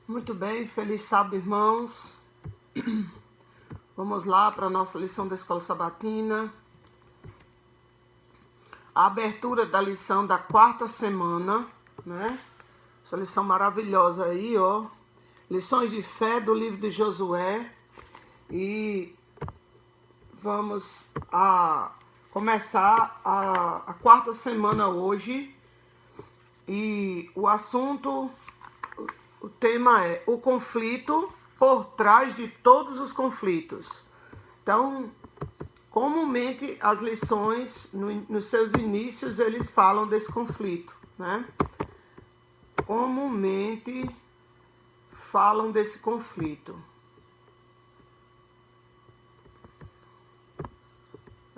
Muito bem, feliz sábado, irmãos. Vamos lá para a nossa lição da Escola Sabatina. A abertura da lição da quarta semana, né? Essa lição maravilhosa aí, ó. Lições de fé do livro de Josué. E vamos começar a quarta semana hoje. E o assunto... O tema é o conflito por trás de todos os conflitos. Então, comumente as lições, nos seus inícios, eles falam desse conflito, né? Comumente falam desse conflito.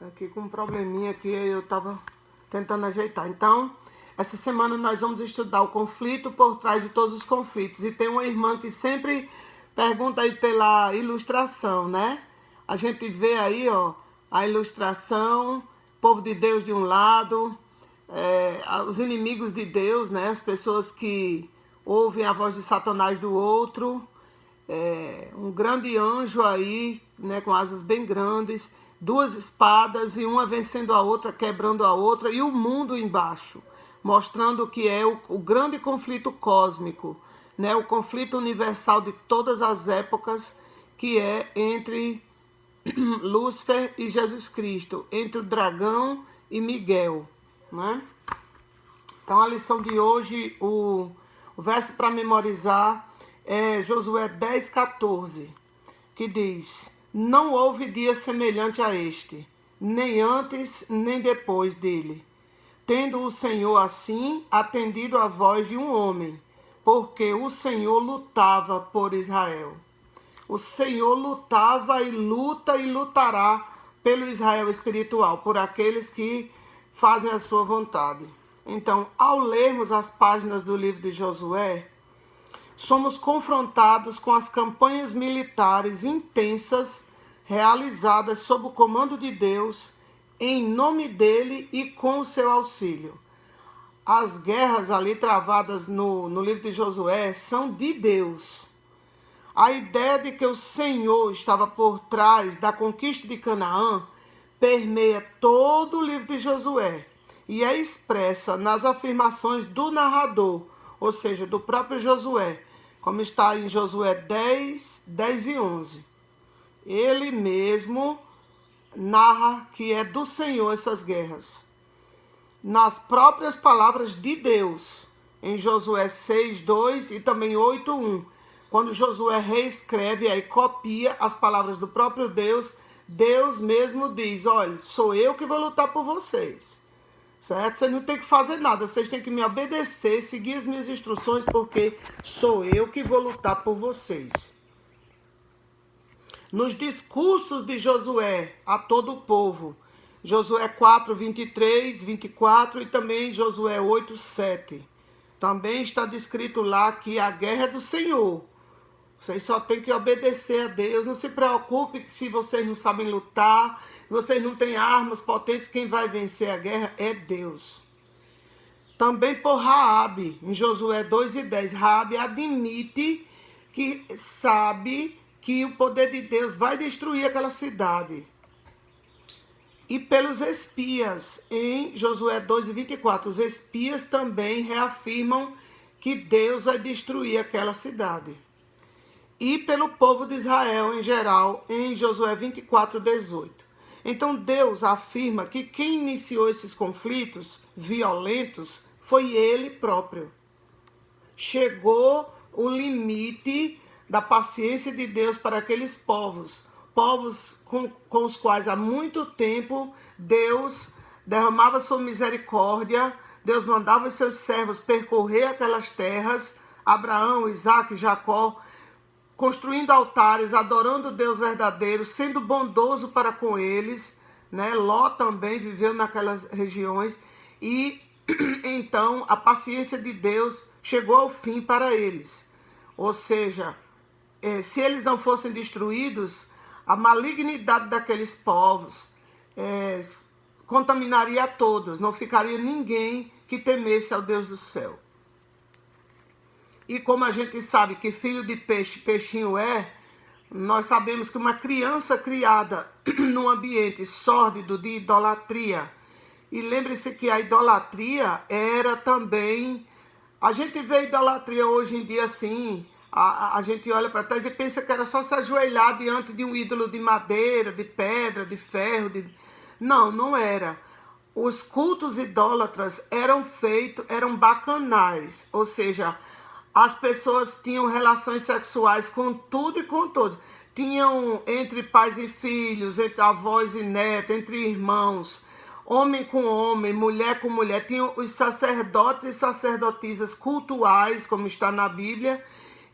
Aqui com um probleminha que eu estava tentando ajeitar. Então, essa semana nós vamos estudar o conflito por trás de todos os conflitos. E tem uma irmã que sempre pergunta aí pela ilustração, né? A gente vê aí, ó, a ilustração, povo de Deus de um lado, os inimigos de Deus, né? As pessoas que ouvem a voz de Satanás do outro. Um grande anjo aí, né, com asas bem grandes, duas espadas e uma vencendo a outra, quebrando a outra, e o mundo embaixo, mostrando que é o grande conflito cósmico, né, o conflito universal de todas as épocas, que é entre Lúcifer e Jesus Cristo, entre o dragão e Miguel, né? Então a lição de hoje, o verso para memorizar é Josué 10:14, que diz: não houve dia semelhante a este, nem antes nem depois dele, tendo o Senhor assim atendido à voz de um homem, porque o Senhor lutava por Israel. O Senhor lutava e luta e lutará pelo Israel espiritual, por aqueles que fazem a sua vontade. Então, ao lermos as páginas do livro de Josué, somos confrontados com as campanhas militares intensas realizadas sob o comando de Deus, em nome dele e com o seu auxílio. As guerras ali travadas no livro de Josué são de Deus. A ideia de que o Senhor estava por trás da conquista de Canaã permeia todo o livro de Josué e é expressa nas afirmações do narrador, ou seja, do próprio Josué, como está em Josué 10 e 11. Ele mesmo narra que é do Senhor essas guerras. Nas próprias palavras de Deus, em Josué 6:2 e também 8:1, quando Josué reescreve e copia as palavras do próprio Deus, Deus mesmo diz: olha, sou eu que vou lutar por vocês. Certo? Vocês não tem que fazer nada, vocês têm que me obedecer, seguir as minhas instruções, porque sou eu que vou lutar por vocês. Nos discursos de Josué a todo o povo, Josué 4:23, 24 e também Josué 8:7, também está descrito lá que a guerra é do Senhor. Vocês só têm que obedecer a Deus. Não se preocupe que se vocês não sabem lutar, vocês não têm armas potentes, quem vai vencer a guerra é Deus. Também por Raabe, em Josué 2:10, Raabe admite que sabe que o poder de Deus vai destruir aquela cidade. E pelos espias, em Josué 2:24, os espias também reafirmam que Deus vai destruir aquela cidade. E pelo povo de Israel em geral, em Josué 24:18. Então Deus afirma que quem iniciou esses conflitos violentos foi ele próprio. Chegou o limite da paciência de Deus para aqueles povos com os quais há muito tempo Deus derramava sua misericórdia, Deus mandava os seus servos percorrer aquelas terras, Abraão, Isaque, Jacó, construindo altares, adorando o Deus verdadeiro, sendo bondoso para com eles, né? Ló também viveu naquelas regiões e então a paciência de Deus chegou ao fim para eles. Ou seja, se eles não fossem destruídos, a malignidade daqueles povos contaminaria a todos, não ficaria ninguém que temesse ao Deus do céu. E como a gente sabe que filho de peixe, peixinho é, nós sabemos que uma criança criada num ambiente sórdido de idolatria, e lembre-se que a idolatria era também... A gente vê idolatria hoje em dia assim, a gente olha para trás e pensa que era só se ajoelhar diante de um ídolo de madeira, de pedra, de ferro. Não, não era. Os cultos idólatras eram bacanais, ou seja, as pessoas tinham relações sexuais com tudo e com todos. Tinham entre pais e filhos, entre avós e netos, entre irmãos, homem com homem, mulher com mulher. Tinham os sacerdotes e sacerdotisas cultuais, como está na Bíblia,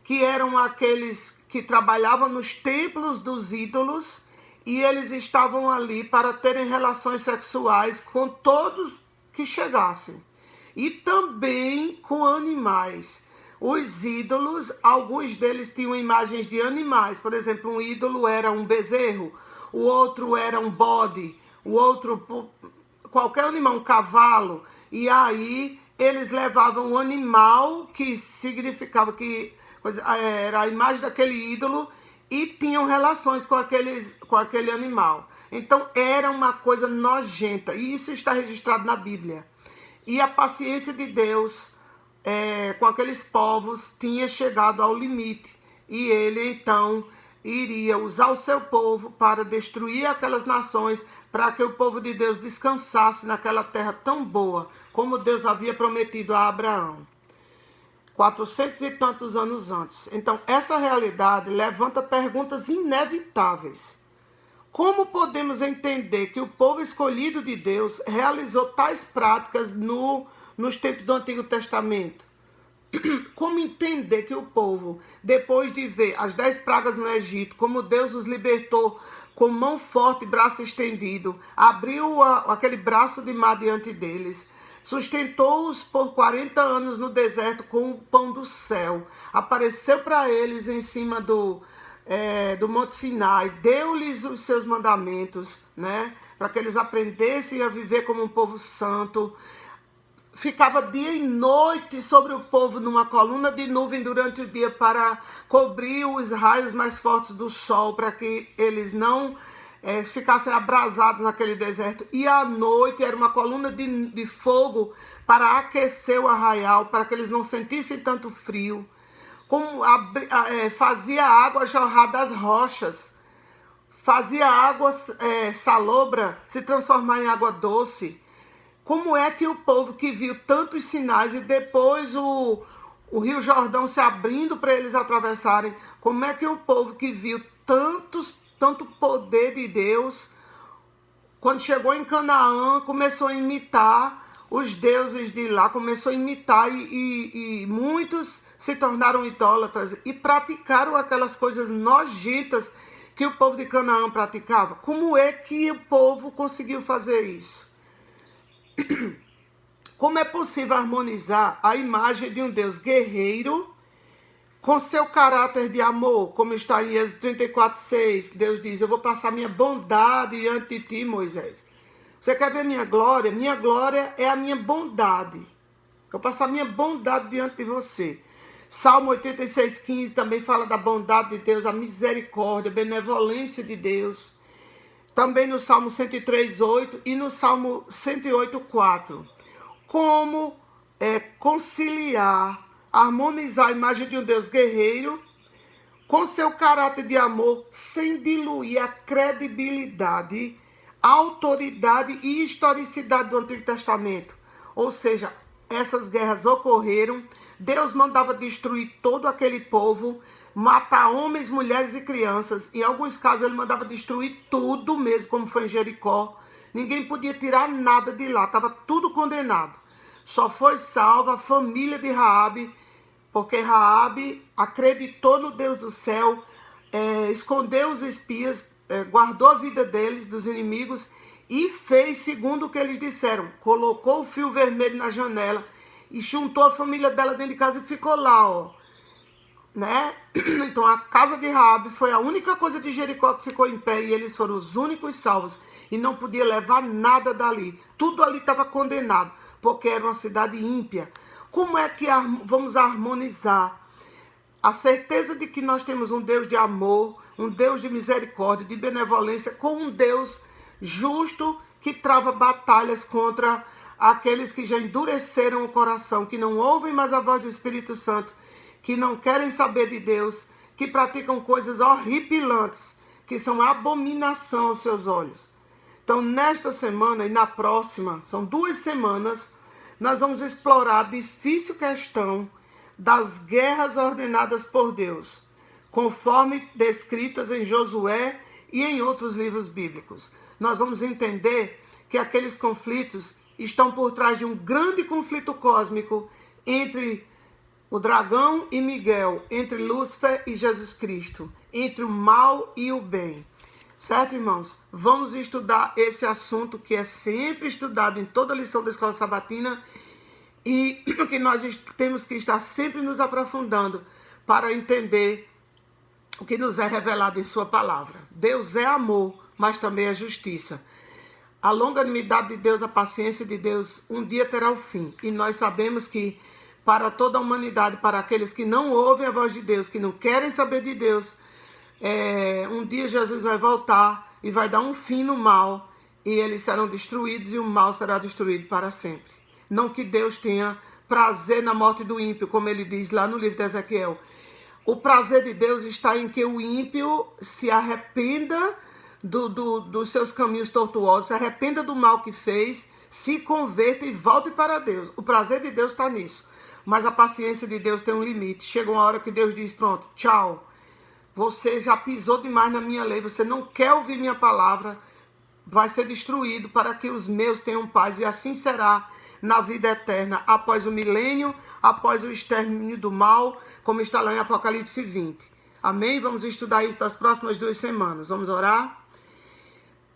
que eram aqueles que trabalhavam nos templos dos ídolos, e eles estavam ali para terem relações sexuais com todos que chegassem. E também com animais. Os ídolos, alguns deles tinham imagens de animais. Por exemplo, um ídolo era um bezerro, o outro era um bode, o outro qualquer animal, um cavalo. E aí eles levavam um animal que significava que era a imagem daquele ídolo e tinham relações com aquele animal. Então era uma coisa nojenta. E isso está registrado na Bíblia. E a paciência de Deus com aqueles povos tinha chegado ao limite, e ele então iria usar o seu povo para destruir aquelas nações, para que o povo de Deus descansasse naquela terra tão boa, como Deus havia prometido a Abraão, 400 e tantos anos antes. Então, essa realidade levanta perguntas inevitáveis. Como podemos entender que o povo escolhido de Deus realizou tais práticas nos tempos do Antigo Testamento? Como entender que o povo, depois de ver as 10 pragas no Egito, como Deus os libertou com mão forte e braço estendido, abriu aquele braço de mar diante deles, sustentou-os por 40 anos no deserto com o pão do céu, apareceu para eles em cima do Monte Sinai, deu-lhes os seus mandamentos, né, para que eles aprendessem a viver como um povo santo. Ficava dia e noite sobre o povo numa coluna de nuvem durante o dia para cobrir os raios mais fortes do sol, para que eles não ficassem abrasados naquele deserto. E à noite era uma coluna de fogo para aquecer o arraial, para que eles não sentissem tanto frio. Como fazia a água jorrar das rochas, fazia a água salobra se transformar em água doce. Como é que o povo que viu tantos sinais e depois o Rio Jordão se abrindo para eles atravessarem, como é que o povo que viu tanto poder de Deus, quando chegou em Canaã, começou a imitar os deuses de lá, começou a imitar e muitos se tornaram idólatras e praticaram aquelas coisas nojentas que o povo de Canaã praticava? Como é que o povo conseguiu fazer isso? Como é possível harmonizar a imagem de um Deus guerreiro com seu caráter de amor, como está em Êxodo 34:6, Deus diz: eu vou passar minha bondade diante de ti, Moisés. Você quer ver minha glória? Minha glória é a minha bondade. Eu vou passar minha bondade diante de você. Salmo 86:15 também fala da bondade de Deus, a misericórdia, a benevolência de Deus. Também no Salmo 103:8 e no Salmo 108:4. Como conciliar, harmonizar a imagem de um Deus guerreiro com seu caráter de amor, sem diluir a credibilidade, a autoridade e historicidade do Antigo Testamento. Ou seja, essas guerras ocorreram, Deus mandava destruir todo aquele povo, matar homens, mulheres e crianças. Em alguns casos ele mandava destruir tudo mesmo, como foi em Jericó. Ninguém podia tirar nada de lá, estava tudo condenado. Só foi salva a família de Raabe, porque Raabe acreditou no Deus do céu, escondeu os espias, guardou a vida deles, dos inimigos, e fez segundo o que eles disseram. Colocou o fio vermelho na janela e juntou a família dela dentro de casa e ficou lá, ó. Né? Então a casa de Raabe foi a única coisa de Jericó que ficou em pé, e eles foram os únicos salvos e não podia levar nada dali. Tudo ali estava condenado, porque era uma cidade ímpia. Como é que vamos harmonizar a certeza de que nós temos um Deus de amor, um Deus de misericórdia, de benevolência, com um Deus justo que trava batalhas contra aqueles que já endureceram o coração, que não ouvem mais a voz do Espírito Santo, que não querem saber de Deus, que praticam coisas horripilantes, que são abominação aos seus olhos. Então, nesta semana e na próxima, são 2 semanas, nós vamos explorar a difícil questão das guerras ordenadas por Deus, conforme descritas em Josué e em outros livros bíblicos. Nós vamos entender que aqueles conflitos estão por trás de um grande conflito cósmico entre o dragão e Miguel, entre Lúcifer e Jesus Cristo, entre o mal e o bem. Certo, irmãos? Vamos estudar esse assunto que é sempre estudado em toda lição da Escola Sabatina e que nós temos que estar sempre nos aprofundando para entender o que nos é revelado em sua palavra. Deus é amor, mas também é justiça. A longanimidade de Deus, a paciência de Deus, um dia terá o fim. E nós sabemos que para toda a humanidade, para aqueles que não ouvem a voz de Deus, que não querem saber de Deus, um dia Jesus vai voltar e vai dar um fim no mal, e eles serão destruídos e o mal será destruído para sempre. Não que Deus tenha prazer na morte do ímpio, como ele diz lá no livro de Ezequiel. O prazer de Deus está em que o ímpio se arrependa dos seus caminhos tortuosos, se arrependa do mal que fez, se converta e volte para Deus. O prazer de Deus está nisso. Mas a paciência de Deus tem um limite. Chega uma hora que Deus diz, pronto, tchau. Você já pisou demais na minha lei, você não quer ouvir minha palavra, vai ser destruído para que os meus tenham paz. E assim será na vida eterna, após o milênio, após o extermínio do mal, como está lá em Apocalipse 20. Amém? Vamos estudar isso nas próximas 2 semanas. Vamos orar?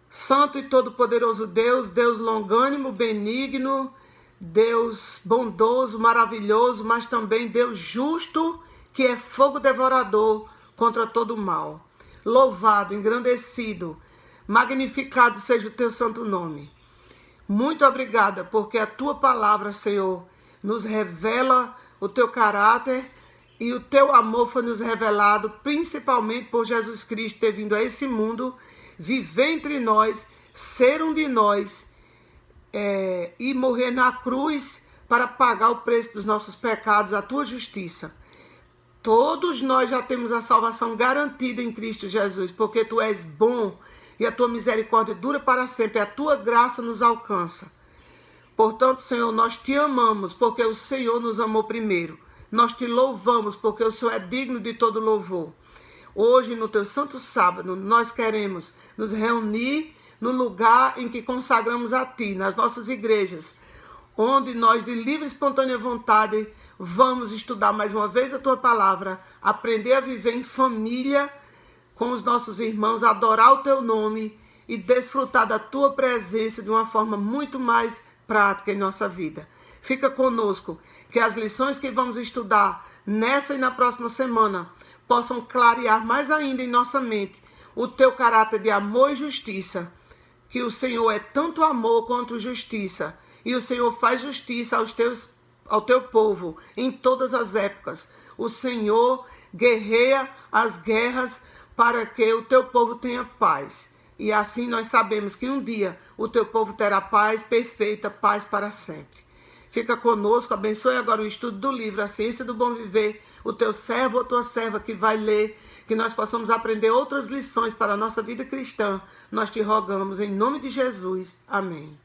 Santo e todo-poderoso Deus, Deus longânimo, benigno, Deus bondoso, maravilhoso, mas também Deus justo, que é fogo devorador contra todo o mal. Louvado, engrandecido, magnificado seja o teu santo nome. Muito obrigada, porque a tua palavra, Senhor, nos revela o teu caráter e o teu amor foi nos revelado principalmente por Jesus Cristo ter vindo a esse mundo, viver entre nós, ser um de nós e morrer na cruz para pagar o preço dos nossos pecados, a tua justiça. Todos nós já temos a salvação garantida em Cristo Jesus, porque tu és bom e a tua misericórdia dura para sempre, a tua graça nos alcança. Portanto, Senhor, nós te amamos, porque o Senhor nos amou primeiro. Nós te louvamos, porque o Senhor é digno de todo louvor. Hoje, no teu santo sábado, nós queremos nos reunir no lugar em que consagramos a ti, nas nossas igrejas, onde nós, de livre e espontânea vontade, vamos estudar mais uma vez a tua palavra, aprender a viver em família com os nossos irmãos, adorar o teu nome e desfrutar da tua presença de uma forma muito mais prática em nossa vida. Fica conosco, que as lições que vamos estudar nessa e na próxima semana possam clarear mais ainda em nossa mente o teu caráter de amor e justiça, que o Senhor é tanto amor quanto justiça, e o Senhor faz justiça ao teu povo em todas as épocas. O Senhor guerreia as guerras para que o teu povo tenha paz. E assim nós sabemos que um dia o teu povo terá paz perfeita, paz para sempre. Fica conosco, abençoe agora o estudo do livro A Ciência do Bom Viver, o teu servo ou tua serva que vai ler, que nós possamos aprender outras lições para a nossa vida cristã. Nós te rogamos em nome de Jesus. Amém.